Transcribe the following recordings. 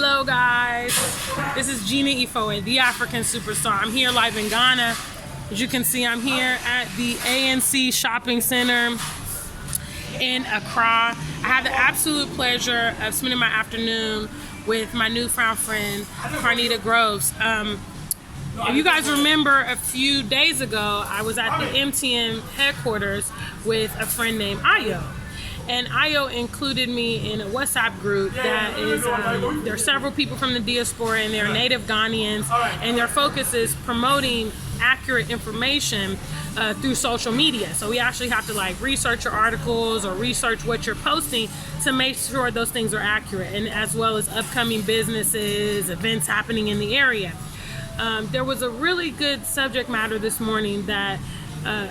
Hello guys, this is Gina Ifoe, the African superstar. I'm here live in Ghana. As you can see, I'm here at the ANC Shopping Center in Accra. I had the absolute pleasure of spending my afternoon with my newfound friend, Carnita Groves. If you guys remember, a few days ago, I was at the MTN headquarters with a friend named Ayo. And Ayo included me in a WhatsApp group that is, there are several people from the diaspora and they're native Ghanaians, and their focus is promoting accurate information through social media. So we actually have to like research your articles or research what you're posting to make sure those things are accurate, and as well as upcoming businesses, events happening in the area. There was a really good subject matter this morning that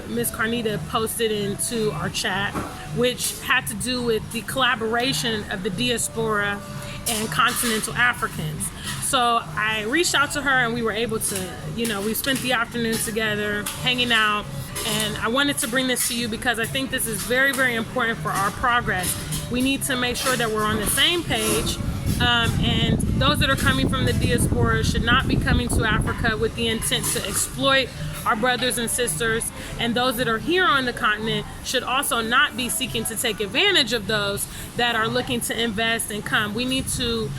Ms. Carnita posted into our chat, which had to do with the collaboration of the diaspora and continental Africans. So I reached out to her and we were able to, we spent the afternoon together hanging out, and I wanted to bring this to you because I think this is very, very important for our progress. We need to make sure that we're on the same page. And those that are coming from the diaspora should not be coming to Africa with the intent to exploit our brothers and sisters, and those that are here on the continent should also not be seeking to take advantage of those that are looking to invest and come. We need to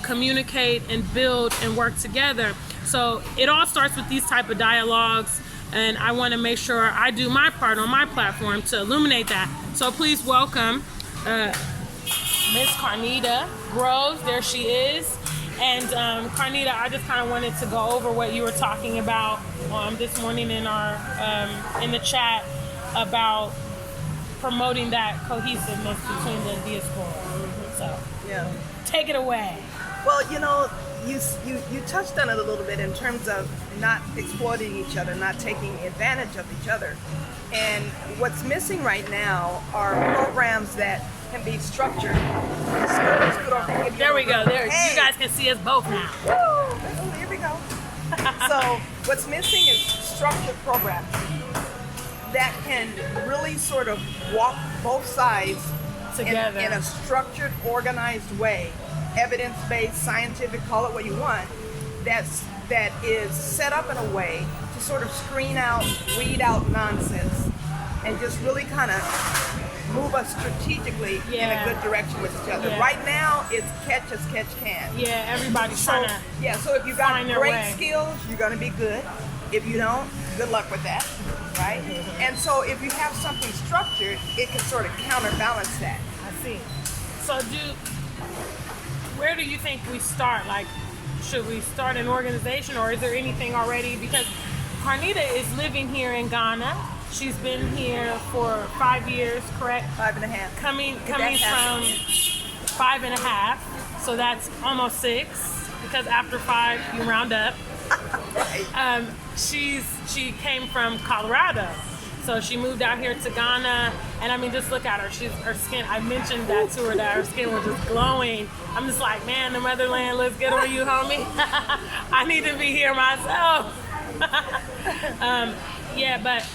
communicate and build and work together. So it all starts with these type of dialogues, and I want to make sure I do my part on my platform to illuminate that. So please welcome Miss Carnita Groves. There she is. And Carnita, I just kind of wanted to go over what you were talking about this morning in our in the chat about promoting that cohesiveness between the diaspora. So yeah, take it away. Well, you touched on it a little bit in terms of not exploiting each other, not taking advantage of each other. And what's missing right now are programs that can be structured. There we go. There, hey. You guys can see us both now. Woo! Here we go. So what's missing is structured programs that can really sort of walk both sides together in a structured, organized way, evidence-based, scientific, call it what you want. That is set up in a way to sort of screen out, weed out nonsense, and just really kind of move us strategically in a good direction with each other. Yeah. Right now, it's catch as catch can. Yeah, everybody's trying to. Yeah, so if you got great way. skills, you're going to be good. If you don't, good luck with that, right? And so if you have something structured, it can sort of counterbalance that. I see. So where do you think we start? Like, should we start an organization, or is there anything already? Because Carnita is living here in Ghana. She's been here for 5 years, correct? 5.5. Coming from 5.5, so that's almost 6. Because after 5, you round up. Right. She came from Colorado, so she moved out here to Ghana, and I mean, just look at her. Her skin. I mentioned that to her, that her skin was just glowing. I'm just like, man, the motherland looks good on you, homie. I need to be here myself. Yeah, but.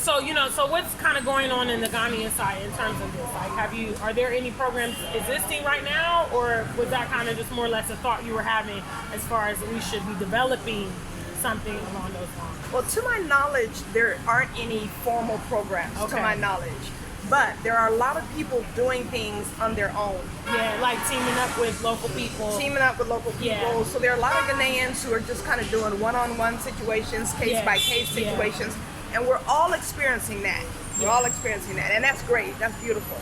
So what's kind of going on in the Ghanaian side in terms of this? Like, are there any programs existing right now, or was that kind of just more or less a thought you were having as far as we should be developing something along those lines? Well, to my knowledge, there aren't any formal programs, to my knowledge. But there are a lot of people doing things on their own. Yeah, like teaming up with local people. Yeah. So there are a lot of Ghanaians who are just kind of doing one-on-one situations, case-by-case situations. Yeah. And we're all experiencing that. And that's great. That's beautiful.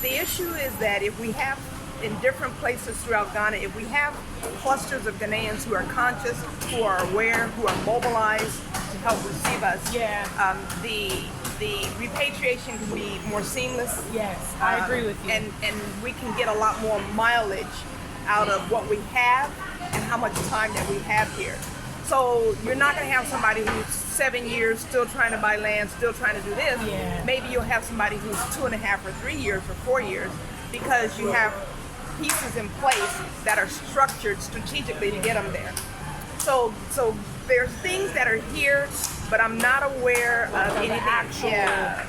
The issue is that if we have, in different places throughout Ghana, if we have clusters of Ghanaians who are conscious, who are aware, who are mobilized to help receive us, the repatriation can be more seamless. Yes, I agree with you. And we can get a lot more mileage out of what we have and how much time that we have here. So you're not going to have somebody who's 7 years still trying to buy land, still trying to do this. Yeah. Maybe you'll have somebody who's 2.5 or 3 years or 4 years, because you have pieces in place that are structured strategically to get them there. So there's things that are here, but I'm not aware of anything actual. Yeah.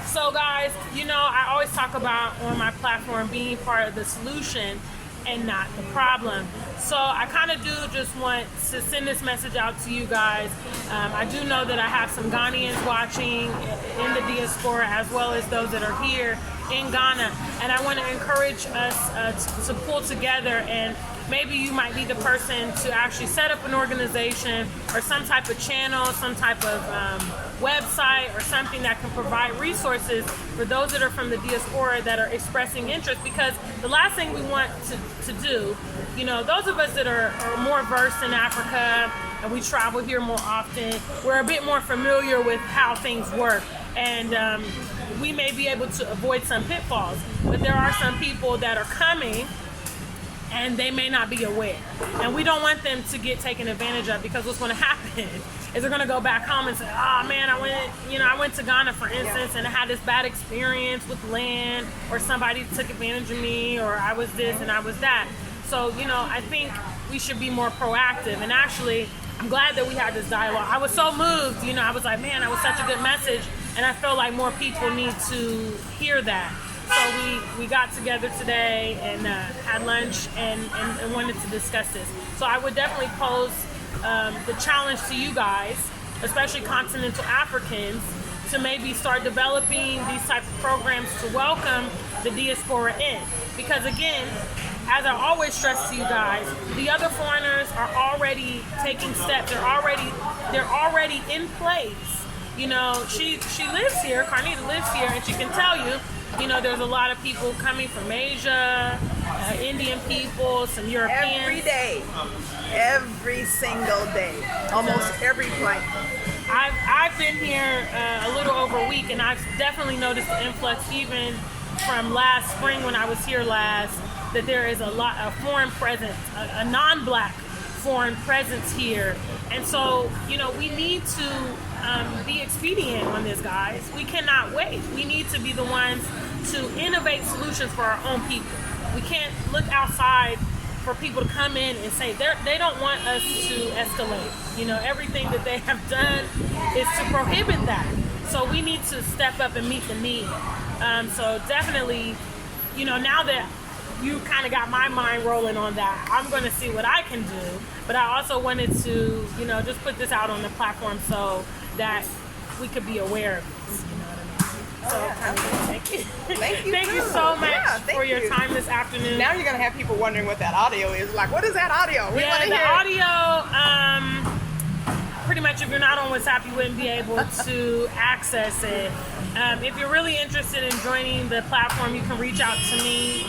So guys, I always talk about on my platform being part of the solution. and not the problem. So I kind of do just want to send this message out to you guys. I do know that I have some Ghanaians watching in the diaspora, as well as those that are here in Ghana, and I want to encourage us to pull together, and maybe you might be the person to actually set up an organization or some type of channel, some type of website or something that can provide resources for those that are from the diaspora that are expressing interest, because the last thing we want to do, you know, those of us that are more versed in Africa and we travel here more often, we're a bit more familiar with how things work, and we may be able to avoid some pitfalls, but there are some people that are coming and they may not be aware, and we don't want them to get taken advantage of, because what's going to happen is they're going to go back home and say, oh man, I went to Ghana, for instance, and I had this bad experience with land, or somebody took advantage of me, or I was this and I was that. So, you know, I think we should be more proactive, and actually I'm glad that we had this dialogue. I was so moved, you know, I was like, man, that was such a good message, and I feel like more people need to hear that. So we got together today and had lunch and wanted to discuss this. So I would definitely pose the challenge to you guys, especially continental Africans, to maybe start developing these type of programs to welcome the diaspora in. Because again, as I always stress to you guys, the other foreigners are already taking steps. They're already in place. You know, she lives here, Carnita lives here, and she can tell you, you know, there's a lot of people coming from Asia, Indian people, some Europeans. Every day, every single day, almost every flight. I've been here a little over a week, and I've definitely noticed the influx even from last spring when I was here last, that there is a lot of foreign presence, a non-black foreign presence here. And so, you know, we need to be expedient on this, guys. We cannot wait. We need to be the ones to innovate solutions for our own people. We can't look outside for people to come in and say they don't want us to escalate. You know, everything that they have done is to prohibit that. So we need to step up and meet the need. So definitely, you know, now that you kind of got my mind rolling on that, I'm going to see what I can do. But I also wanted to, you know, just put this out on the platform so that we could be aware of this. You know what I mean? So, thank you. Thank you so much for your time this afternoon. Now you're going to have people wondering what that audio is. Like, what is that audio? We want to the hear audio, pretty much if you're not on WhatsApp, you wouldn't be able to access it. If you're really interested in joining the platform, you can reach out to me,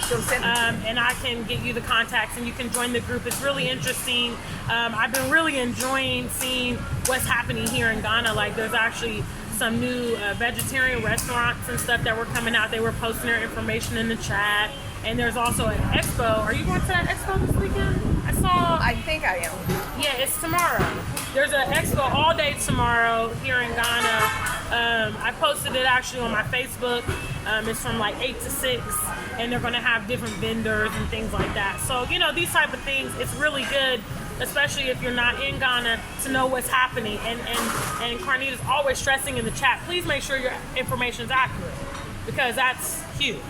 and I can get you the contacts, and you can join the group. It's really interesting. I've been really enjoying seeing what's happening here in Ghana. Like, there's actually some new vegetarian restaurants and stuff that were coming out. They were posting their information in the chat. And there's also an expo. Are you going to that expo this weekend? I think I am. Yeah, it's tomorrow. There's an expo all day tomorrow here in Ghana. I posted it actually on my Facebook. It's from like 8 to 6, and they're going to have different vendors and things like that. So, you know, these type of things, it's really good, especially if you're not in Ghana, to know what's happening. And Carnita's always stressing in the chat, please make sure your information is accurate, because that's huge.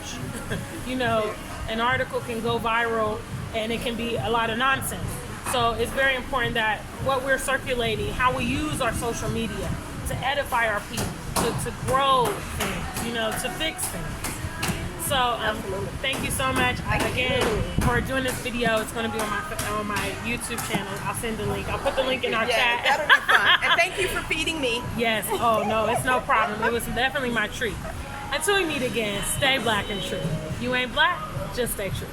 You know, an article can go viral and it can be a lot of nonsense. So it's very important that what we're circulating, how we use our social media to edify our people, to grow things, you know, to fix things. So thank you so much again for doing this video. It's going to be on my YouTube channel. I'll send the link. I'll put the link in our chat. That'll be fun. And thank you for feeding me. Yes. Oh no, it's no problem. It was definitely my treat. Until we meet again, stay black and true. You ain't black, just stay true.